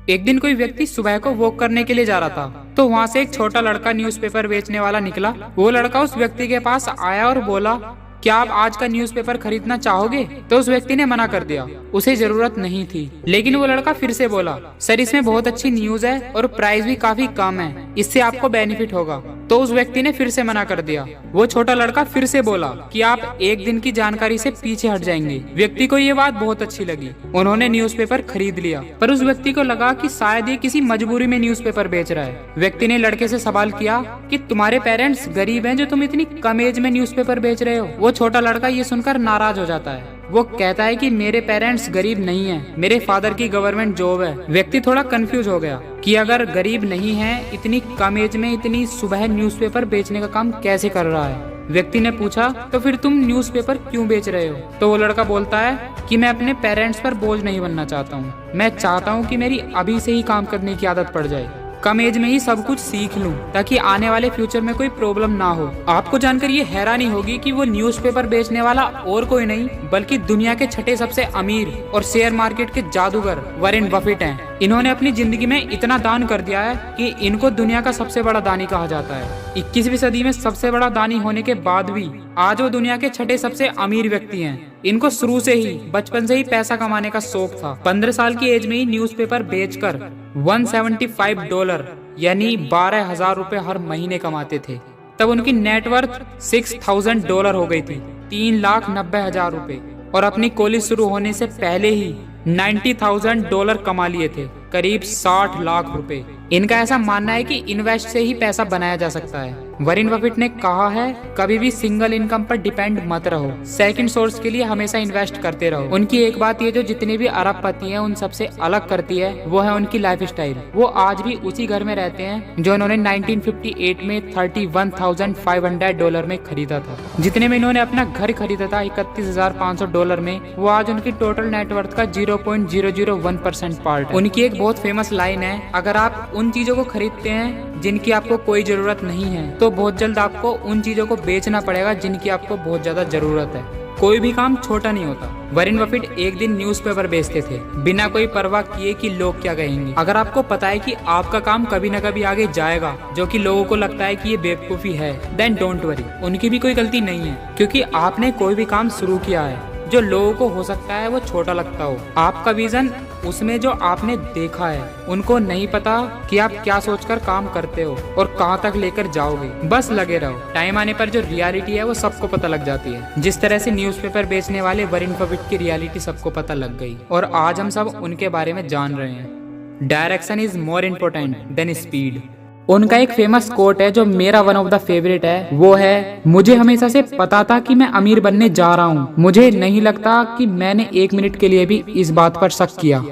एक दिन कोई व्यक्ति सुबह को वॉक करने के लिए जा रहा था, तो वहाँ से एक छोटा लड़का न्यूज़पेपर बेचने वाला निकला। वो लड़का उस व्यक्ति के पास आया और बोला, क्या आप आज का न्यूज़पेपर खरीदना चाहोगे? तो उस व्यक्ति ने मना कर दिया, उसे जरूरत नहीं थी। लेकिन वो लड़का फिर से बोला, सर इसमें बहुत अच्छी न्यूज़ है और प्राइस भी काफी कम है, इससे आपको बेनिफिट होगा। तो उस व्यक्ति ने फिर से मना कर दिया। वो छोटा लड़का फिर से बोला कि आप एक दिन की जानकारी से पीछे हट जाएंगे। व्यक्ति को ये बात बहुत अच्छी लगी, उन्होंने न्यूज़पेपर खरीद लिया। पर उस व्यक्ति को लगा कि शायद ये किसी मजबूरी में न्यूज़पेपर बेच रहा है। व्यक्ति ने लड़के से सवाल किया कि तुम्हारे पेरेंट्स गरीब हैं जो तुम इतनी कम एज में न्यूज़पेपर बेच रहे हो? वो छोटा लड़का ये सुनकर नाराज हो जाता है। वो कहता है कि मेरे पेरेंट्स गरीब नहीं हैं, मेरे फादर की गवर्नमेंट जॉब है। व्यक्ति थोड़ा कंफ्यूज हो गया कि अगर गरीब नहीं है, इतनी कम एज में इतनी सुबह न्यूज़पेपर बेचने का काम कैसे कर रहा है? व्यक्ति ने पूछा, तो फिर तुम न्यूज़पेपर क्यों बेच रहे हो? तो वो लड़का बोलता है कि मैं अपने पेरेंट्स पर बोझ नहीं बनना चाहता हूँ। मैं चाहता हूँ कि मेरी अभी से ही काम करने की आदत पड़ जाए, कम एज में ही सब कुछ सीख लूं, ताकि आने वाले फ्यूचर में कोई प्रॉब्लम ना हो। आपको जानकर ये हैरानी होगी कि वो न्यूज़पेपर बेचने वाला और कोई नहीं बल्कि दुनिया के छठे सबसे अमीर और शेयर मार्केट के जादूगर वॉरेन बफेट हैं। इन्होंने अपनी जिंदगी में इतना दान कर दिया है कि इनको दुनिया का सबसे बड़ा दानी कहा जाता है। 21वीं सदी में सबसे बड़ा दानी होने के बाद भी आज वो दुनिया के छठे सबसे अमीर व्यक्ति हैं। इनको शुरू से ही बचपन से ही पैसा कमाने का शौक था। 15 साल की एज में ही न्यूज़पेपर बेचकर $175 यानी 12,000 रुपए हर महीने कमाते थे। तब उनकी नेटवर्थ $6,000 हो गई थी, $3,90,000 रुपए। और अपनी कॉलेज शुरू होने से पहले ही $90,000 कमा लिए थे, करीब 60 लाख रुपए। इनका ऐसा मानना है कि इन्वेस्ट से ही पैसा बनाया जा सकता है। वॉरेन बफेट ने कहा है, कभी भी सिंगल इनकम पर डिपेंड मत रहो, सेकंड सोर्स के लिए हमेशा इन्वेस्ट करते रहो। उनकी एक बात ये जो जितने भी अरबपति हैं उन सबसे अलग करती है, वो है उनकी लाइफ स्टाइल। वो आज भी उसी घर में रहते हैं जो इन्होंने 1958 में $31,500 में खरीदा था। जितने में इन्होंने अपना घर खरीदा था $31,500 में, वो आज उनकी टोटल नेटवर्थ का 0.001% पार्ट है। उनकी एक बहुत फेमस लाइन है, अगर आप उन चीजों को खरीदते हैं जिनकी आपको कोई जरूरत नहीं है, तो बहुत जल्द आपको उन चीजों को बेचना पड़ेगा जिनकी आपको बहुत ज्यादा जरूरत है। कोई भी काम छोटा नहीं होता। वॉरेन बफेट एक दिन न्यूज़पेपर बेचते थे, बिना कोई परवाह किए कि लोग क्या कहेंगे। अगर आपको पता है कि आपका काम कभी न कभी आगे जाएगा, जो कि लोगों को लगता है कि ये बेवकूफी है, देन डोंट वरी, उनकी भी कोई गलती नहीं है, क्योंकि आपने कोई भी काम शुरू किया है जो लोगों को हो सकता है वो छोटा लगता हो। आपका विजन उसमें जो आपने देखा है, उनको नहीं पता कि आप क्या सोचकर काम करते हो और कहां तक लेकर जाओगे। बस लगे रहो, टाइम आने पर जो रियलिटी है वो सबको पता लग जाती है। जिस तरह से न्यूज़पेपर बेचने वाले वॉरेन बफेट की रियलिटी सबको पता लग गई और आज हम सब उनके बारे में जान रहे हैं। Direction is more important then speed. उनका एक फेमस कोट है जो मेरा वन ऑफ द फेवरेट है, वो है, मुझे हमेशा से पता था कि मैं अमीर बनने जा रहा हूँ, मुझे नहीं लगता कि मैंने 1 मिनट के लिए भी इस बात पर शक किया।